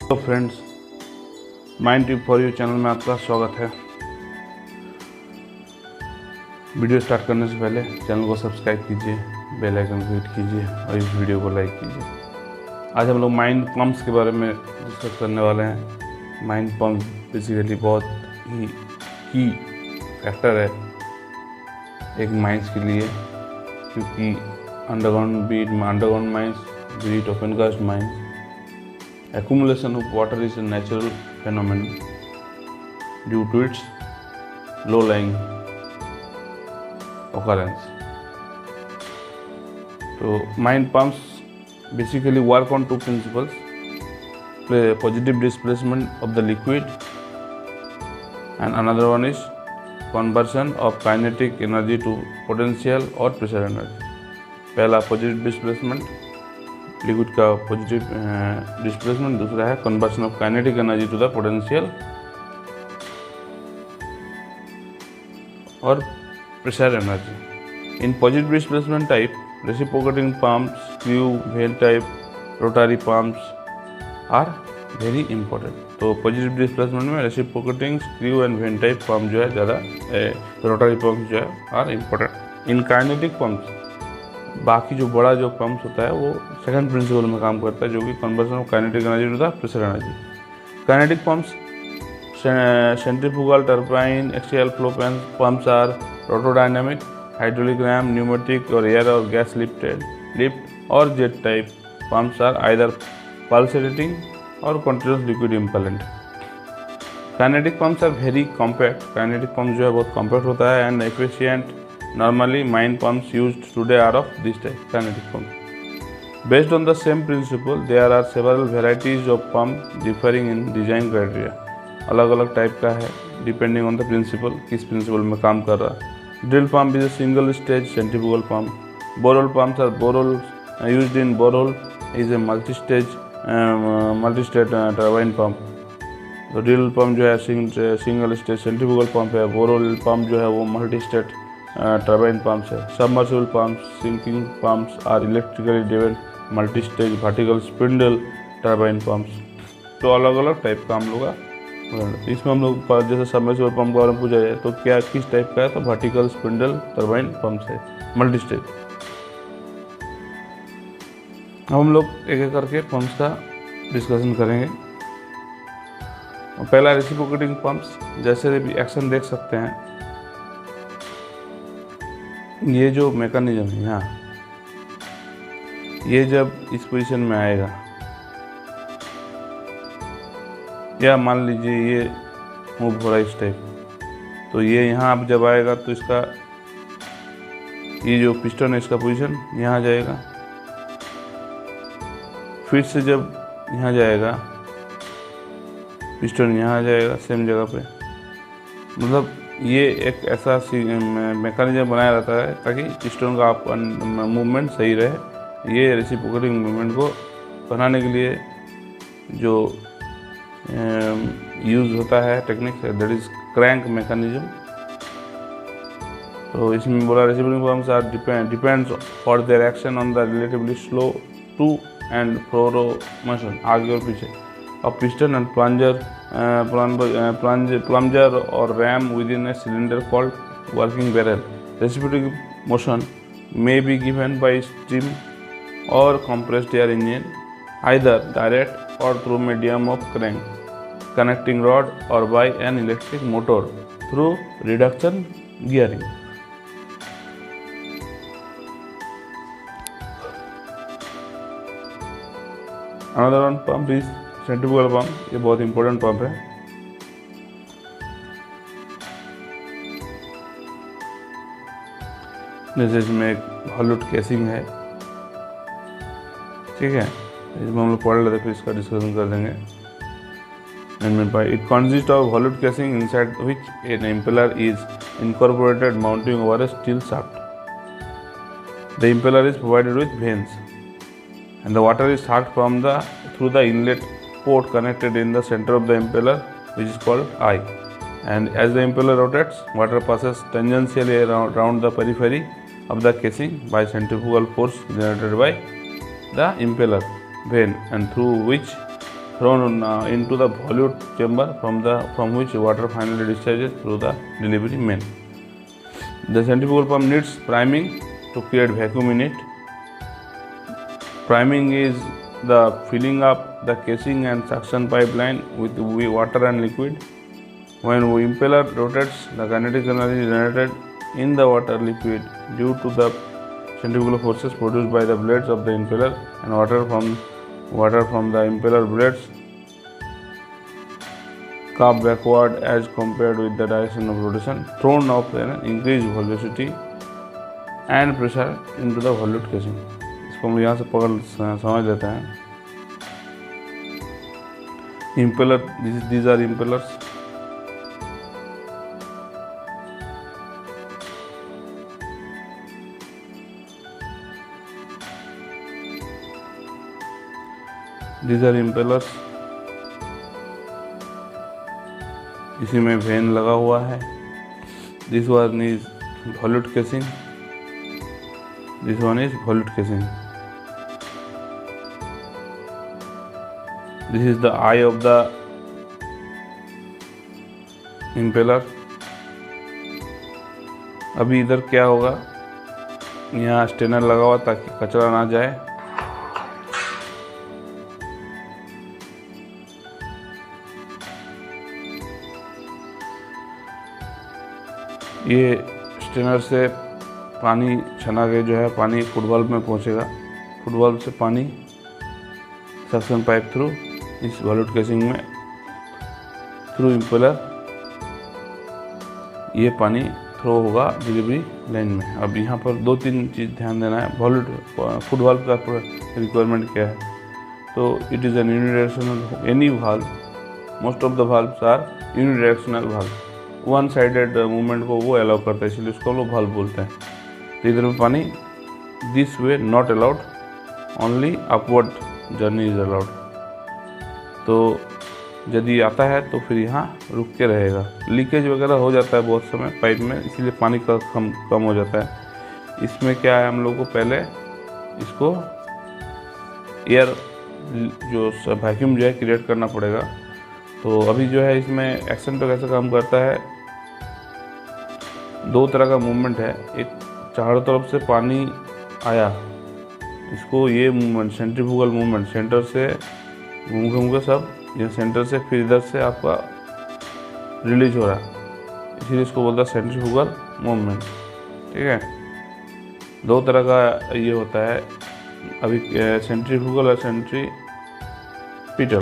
तो friends, mind tip for you channel में आपका स्वागत है। वीडियो स्टार्ट करने से पहले चैनल को सब्सक्राइब कीजिए, बेल आइकन को हिट कीजिए और इस वीडियो को लाइक कीजिए। आज हम लोग माइंड पंप्स के बारे में डिस्कस करने वाले हैं। माइंड पंप बेसिकली बहुत ही की फैक्टर है एक माइंस के लिए, क्योंकि अंडरग्राउंड माइंस, बीट open cast mines, accumulation of water is a natural phenomenon due to its low-lying occurrence. So mine pumps basically work on two principles: positive displacement of the liquid, and another one is conversion of kinetic energy to potential or pressure energy. पहला positive displacement, liquid का positive displacement, दूसरा है conversion of kinetic energy to the potential और pressure energy. In positive displacement type, reciprocating pumps, screw, vane type, rotary pumps are very important. तो positive displacement में reciprocating, screw and vane type pump जो है ज़्यादा, rotary pump जो है are important. In kinetic pumps, बाकी जो बड़ा जो पंप्स होता है वो सेकंड प्रिंसिपल में काम करता है, जो कि conversion of kinetic energy to the pressure energy. Kinetic pumps, centrifugal, turbine, axial flow pumps are rotodynamic, hydraulic ram, pneumatic और एयर और गैस लिफ्ट और jet type pumps are either pulsating और continuous liquid impellent. Kinetic pumps are very compact. Kinetic pump जो है बहुत compact होता है and efficient. Normally, mine pumps used today are of this type, kinetic pump. Based on the same principle, there are several varieties of pump differing in design criteria. अलग अलग type का है depending on the principal, किस principal में काम कर रहा है। Drill pump is a single stage centrifugal pump. Borehole pumps are used in borehole is a multi-stage turbine pump. तो ड्रिल पंप जो है सिंगल स्टेज सेंट्रीफ्यूगल पंप है। बोरहोल पंप जो है वो मल्टी स्टेज टर्बाइन पंप्स है। Submersible pumps, sinking pumps are electrically driven multi stage vertical spindle turbine pumps. तो अलग अलग टाइप का हम लोग का इसमें हम लोग जैसे सबमर्सिबल पंप के बारे में पूछा जाए तो क्या किस टाइप का है, तो वर्टिकल स्पिंडल टर्बाइन पंप्स है, मल्टी स्टेज। अब हम लोग एक एक करके पंप्स का डिस्कशन करेंगे। पहला रेसिप्रोकेटिंग पंप्स, जैसे भी एक्शन देख सकते हैं, ये जो मैकेनिज्म है यहाँ, ये जब इस पोजीशन में आएगा, या मान लीजिए ये मूव हो रहा है इस टाइप, तो ये यहाँ अब जब आएगा तो इसका ये जो पिस्टन है इसका पोजीशन यहाँ जाएगा। फिर से जब यहाँ जाएगा, पिस्टन यहाँ जाएगा सेम जगह पे। मतलब ये एक ऐसा मैकेनिज्म बनाया रहता है ताकि पिस्टन का मूवमेंट सही रहे। ये रेसिप्रोकेटिंग मूवमेंट को बनाने के लिए जो यूज़ होता है technique, that is crank mechanism. तो इसमें बोला reciprocating pumps are depends for their action on the relatively slow to and fro motion, आगे और पीछे, of piston and plunger or ram within a cylinder called working barrel. Reciprocating motion may be given by steam or compressed air engine, either direct or through medium of crank, connecting rod, or by an electric motor through reduction gearing. Another one pump is centrifugal pump. ये बहुत important pump है। जैसे इसमें एक हॉलोट casing है, ठीक है, इसमें हम लोग पढ़ लेते फिर इसका डिस्कशन कर देंगे। It consist of hollow casing inside which an impeller is incorporated mounting over a steel shaft. The impeller is provided with vanes and the water is sucked from through the inlet port connected in the center of the impeller, which is called eye. And as the impeller rotates, water passes tangentially around the periphery of the casing by centrifugal force generated by the impeller vane, and through which thrown into the volute chamber from which water finally discharges through the delivery main. The centrifugal pump needs priming to create vacuum in it. Priming is the filling up the casing and suction pipeline with water and liquid. When the impeller rotates, the kinetic energy generated in the water liquid due to the centrifugal forces produced by the blades of the impeller and water from the impeller blades curve backward as compared with the direction of rotation, thrown off an increased velocity and pressure into the volute casing. इसको हम यहाँ से पकड़ समझ लेते हैं. Impeller, these are impellers. These are impellers. इसी में वेन लगा हुआ है. This one is volute casing. This one is volute casing. This is the eye of the impeller. अभी इधर क्या होगा, यहाँ स्टेनर लगा हुआ ताकि कचरा ना जाए. ये स्टेनर से पानी छना के जो है पानी फुटबॉल में पहुँचेगा. फुटबॉल से पानी सक्शन पाइप थ्रू इस वॉल्यूट केसिंग में थ्रू इम्पेलर ये पानी थ्रो होगा डिलीवरी लाइन में. अब यहाँ पर 2-3 चीज़ ध्यान देना है. वॉल्यूट फुटबॉल का रिक्वायरमेंट क्या है, तो it is an unidirectional any valve. Most of the valves are unidirectional valve. One sided movement को वो अलाउ करता है, इसलिए उसको लोग वाल्व बोलते हैं. तो इधर में पानी this way not allowed, only upward journey is allowed. तो यदि आता है तो फिर यहाँ रुक के रहेगा. लीकेज वगैरह हो जाता है बहुत समय पाइप में, इसीलिए पानी का कम हो जाता है. इसमें क्या है, हम लोग को पहले इसको एयर जो वैक्यूम जो है क्रिएट करना पड़ेगा. तो अभी जो है इसमें एक्शन तो कैसे काम करता है, 2 तरह का मूवमेंट है. एक चारों तरफ से पानी आया, इसको ये मूवमेंट सेंट्रीफ्यूगल मूवमेंट, सेंटर से घूम के सब ये सेंटर से फिर इधर से आपका रिलीज हो रहा है, इसीलिए इसको बोलता है सेंट्रीफ्यूगल मूवमेंट. ठीक है, 2 तरह का ये होता है अभी, सेंट्रीफ्यूगल और सेंट्रीपिटल.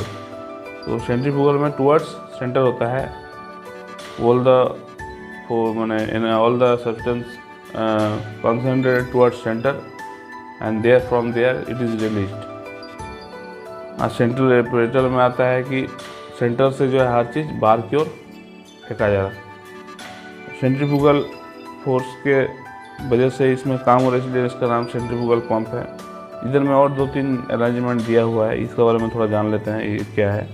तो सेंट्रीफ्यूगल में टुवर्ड्स सेंटर होता है. All the substance concentrated towards center and there from there it is released. Centripetal में आता है कि सेंटर से जो है हर चीज़ बाहर की ओर फेंका जा रहा है. सेंट्रीफ्यूगल फोर्स के वजह से इसमें काम हो रहा है, इसलिए इसका नाम सेंट्रीफ्यूगल पंप है. इधर में और 2-3 अरेंजमेंट दिया हुआ है, इसके बारे में थोड़ा जान लेते हैं ये क्या है.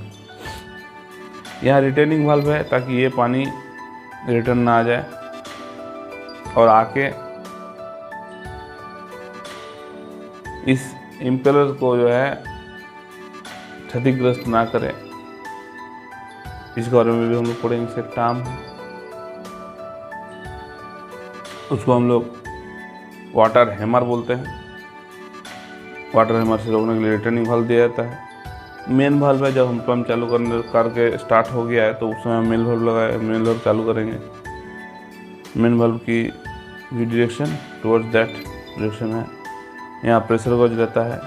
यहाँ रिटेनिंग वाल्व है ताकि ये पानी रिटर्न ना आ जाए और आके इस इम्पेलर को जो है क्षतिग्रस्त ना करे. इसके बारे में भी हम लोग पढ़ेंगे. से टाम है, उसको हम लोग वाटर हैमर बोलते हैं. वाटर हैमर से रोकने के लिए रिटर्निंग वाल्व दिया जाता है. मेन वाल्व है, जब हम पंप चालू करके स्टार्ट हो गया है तो उस समय मेन वाल्व चालू करेंगे. मेन वाल्व की डायरेक्शन टुवर्ड्स दैट डायरेक्शन है. यहाँ प्रेशर गॉज रहता है.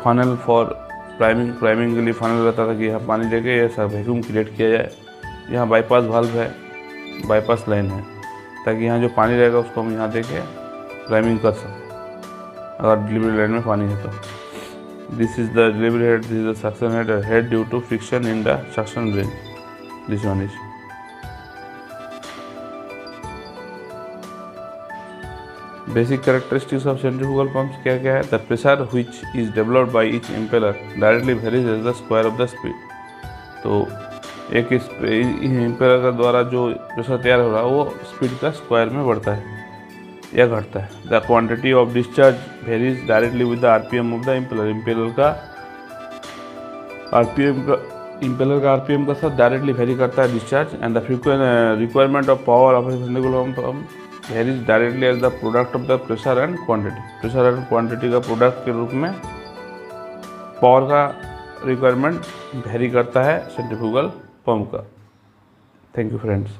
फनल फॉर प्राइमिंग के लिए फनल रहता था कि यहाँ पानी लेके ऐसा वैक्यूम क्रिएट किया जाए. यहाँ बाईपास वाल्व है, बाईपास लाइन है, ताकि यहाँ जो पानी रहेगा उसको हम यहाँ देके प्राइमिंग कर सकें अगर डिलीवरी लाइन में पानी है तो. This is the delivery head, this is the suction head due to friction in the suction range. This one is basic characteristics of centrifugal pumps क्या क्या है. The pressure which is developed by each impeller directly varies as the square of the speed. तो एक impeller का द्वारा जो pressure तैयार हो रहा है वो स्पीड का स्क्वायर में बढ़ता है या घटता है. The quantity of discharge varies directly with the RPM of the impeller. Impeller का आरपीएम का इम्पेलर का आरपीएम का साथ डायरेक्टली वेरी करता है discharge and the requirement of power of a single pump varies directly as the product of the pressure and quantity का product के रूप में पावर का रिक्वायरमेंट वेरी करता है सेंट्रीफ्यूगल पंप का। Thank you friends.